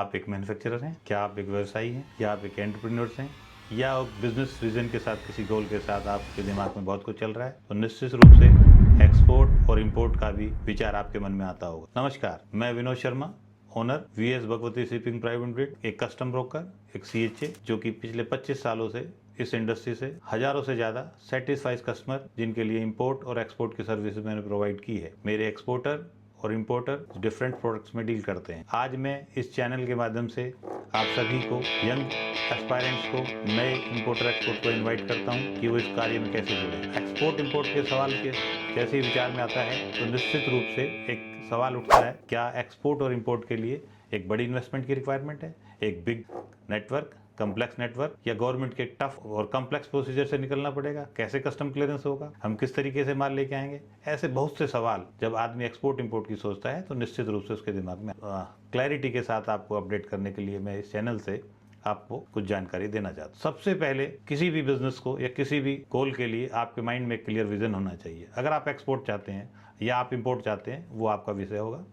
आप एक मैन्युफैक्चरर हैं, क्या आप एक व्यवसायी हैं, या आप एक एंटरप्रेन्योर्स हैं, या बिजनेस विजन के साथ किसी गोल के साथ आपके दिमाग में बहुत कुछ चल रहा है, तो निश्चित रूप से एक्सपोर्ट और इंपोर्ट का भी विचार आपके मन में आता होगा। नमस्कार, मैं Vinod Sharma, owner VS Bhagwati shipping private limited, एक कस्टम ब्रोकर, एक सीएचए, जो कि पिछले 25 सालों से इस इंडस्ट्री से हजारों से ज्यादा सेटिस्फाइड कस्टमर जिनके लिए इंपोर्ट और एक्सपोर्ट की सर्विस मैंने प्रोवाइड की है। मेरे एक्सपोर्टर और इंपोर्टर डिफरेंट प्रोडक्ट्स में डील करते हैं। आज मैं इस चैनल के माध्यम से आप सभी को, यंग एस्पायरेंट्स को, नए इंपोर्टर एक्सपोर्ट को इनवाइट करता हूं कि वो इस कार्य में कैसे जुड़े। एक्सपोर्ट इंपोर्ट के सवाल के जैसे ही विचार में आता है तो निश्चित रूप से एक सवाल उठता है, क्या एक्सपोर्ट और इंपोर्ट के लिए एक बड़ी इन्वेस्टमेंट की रिक्वायरमेंट है, एक बिग नेटवर्क, कम्प्लेक्स नेटवर्क, या गवर्नमेंट के टफ और कम्प्लेक्स प्रोसीजर से निकलना पड़ेगा, कैसे कस्टम क्लियरेंस होगा, हम किस तरीके से माल लेके आएंगे। ऐसे बहुत से सवाल जब आदमी एक्सपोर्ट इंपोर्ट की सोचता है तो निश्चित रूप से उसके दिमाग में क्लैरिटी के साथ आपको अपडेट करने के लिए मैं इस चैनल से आपको कुछ जानकारी देना चाहता हूँ। सबसे पहले किसी भी बिजनेस को या किसी भी गोल के लिए आपके माइंड में क्लियर विजन होना चाहिए। अगर आप एक्सपोर्ट चाहते हैं या आप इंपोर्ट चाहते हैं, वो आपका विषय होगा।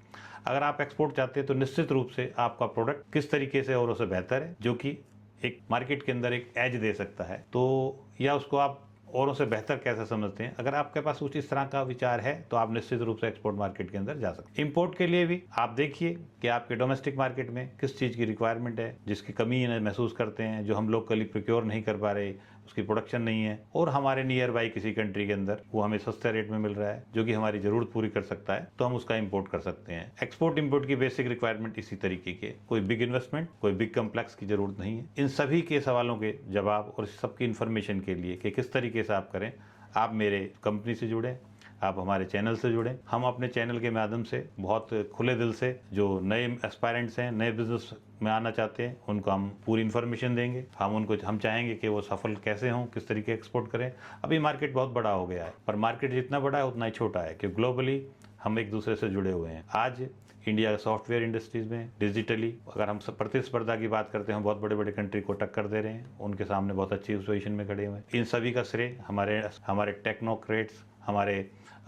अगर आप एक्सपोर्ट चाहते हैं तो निश्चित रूप से आपका प्रोडक्ट किस तरीके से औरों से बेहतर है, जो कि एक मार्केट के अंदर एक एज दे सकता है, तो या उसको आप औरों से बेहतर कैसे समझते हैं। अगर आपके पास कुछ इस तरह का विचार है तो आप निश्चित रूप से एक्सपोर्ट मार्केट के अंदर जा सकते हैं। इंपोर्ट के लिए भी आप देखिए कि आपके डोमेस्टिक मार्केट में किस चीज़ की रिक्वायरमेंट है, जिसकी कमी महसूस करते हैं, जो हम लोकली प्रोक्योर नहीं कर पा रहे, उसकी प्रोडक्शन नहीं है, और हमारे नियर बाई किसी कंट्री के अंदर वो हमें सस्ते रेट में मिल रहा है जो कि हमारी जरूरत पूरी कर सकता है, तो हम उसका इंपोर्ट कर सकते हैं। एक्सपोर्ट इंपोर्ट की बेसिक रिक्वायरमेंट इसी तरीके के, कोई बिग इन्वेस्टमेंट, कोई बिग कम्प्लेक्स की जरूरत नहीं है। इन सभी के सवालों के जवाब और सबकी इन्फॉर्मेशन के लिए कि किस तरीके से आप करें, आप मेरे कंपनी से जुड़ें, आप हमारे चैनल से जुड़ें। हम अपने चैनल के माध्यम से बहुत खुले दिल से जो नए एस्पायरेंट्स हैं, नए बिजनेस में आना चाहते हैं, उनको हम पूरी इन्फॉर्मेशन देंगे। हम चाहेंगे कि वो सफल कैसे हों, किस तरीके एक्सपोर्ट करें। अभी मार्केट बहुत बड़ा हो गया है, पर मार्केट जितना बड़ा है उतना ही छोटा है, कि ग्लोबली हम एक दूसरे से जुड़े हुए हैं। आज इंडिया सॉफ्टवेयर इंडस्ट्रीज में डिजिटली अगर हम प्रतिस्पर्धा की बात करते हैं, बहुत बड़े बड़े कंट्री को टक्कर दे रहे हैं, उनके सामने बहुत अच्छी पोजीशन में खड़े हुए हैं। इन सभी का श्रेय हमारे टेक्नोक्रेट्स,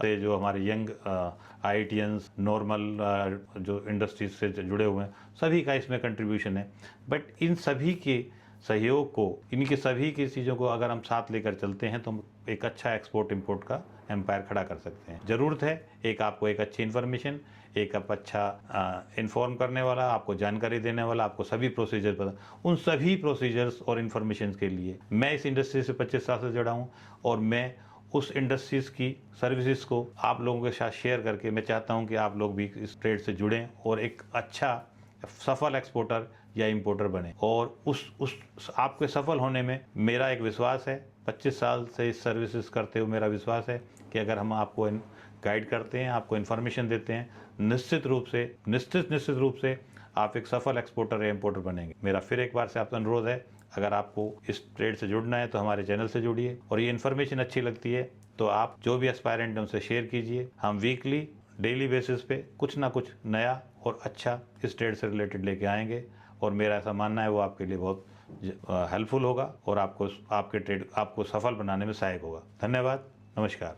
जो हमारे यंग आईटीएंस, नॉर्मल जो इंडस्ट्रीज से जुड़े हुए हैं, सभी का इसमें कंट्रीब्यूशन है। बट इन सभी के सहयोग को, इनकी सभी की चीज़ों को अगर हम साथ लेकर चलते हैं तो हम एक अच्छा एक्सपोर्ट इंपोर्ट का एम्पायर खड़ा कर सकते हैं। ज़रूरत है आपको एक अच्छी इन्फॉर्मेशन, एक आप अच्छा इन्फॉर्म करने वाला, आपको जानकारी देने वाला, आपको सभी प्रोसीजर पता। उन सभी प्रोसीजर्स और इन्फॉर्मेशन के लिए मैं इस इंडस्ट्री से 25 साल से जुड़ा हूँ, और मैं उस इंडस्ट्रीज की सर्विसेज को आप लोगों के साथ शेयर करके मैं चाहता हूं कि आप लोग भी इस ट्रेड से जुड़ें और एक अच्छा सफल एक्सपोर्टर या इंपोर्टर बने। और उस आपके सफल होने में मेरा एक विश्वास है, 25 साल से इस सर्विसेज करते हुए मेरा विश्वास है कि अगर हम आपको गाइड करते हैं, आपको इन्फॉर्मेशन देते हैं, निश्चित रूप से आप एक सफल एक्सपोर्टर या इंपोर्टर बनेंगे। मेरा फिर एक बार से आपका अनुरोध है, अगर आपको इस ट्रेड से जुड़ना है तो हमारे चैनल से जुड़िए, और ये इन्फॉर्मेशन अच्छी लगती है तो आप जो भी एस्पायरेंट हैं उनसे शेयर कीजिए। हम वीकली, डेली बेसिस पे कुछ ना कुछ नया और अच्छा इस ट्रेड से रिलेटेड लेके आएंगे, और मेरा ऐसा मानना है वो आपके लिए बहुत हेल्पफुल होगा और आपको आपके ट्रेड आपको सफल बनाने में सहायक होगा। धन्यवाद, नमस्कार।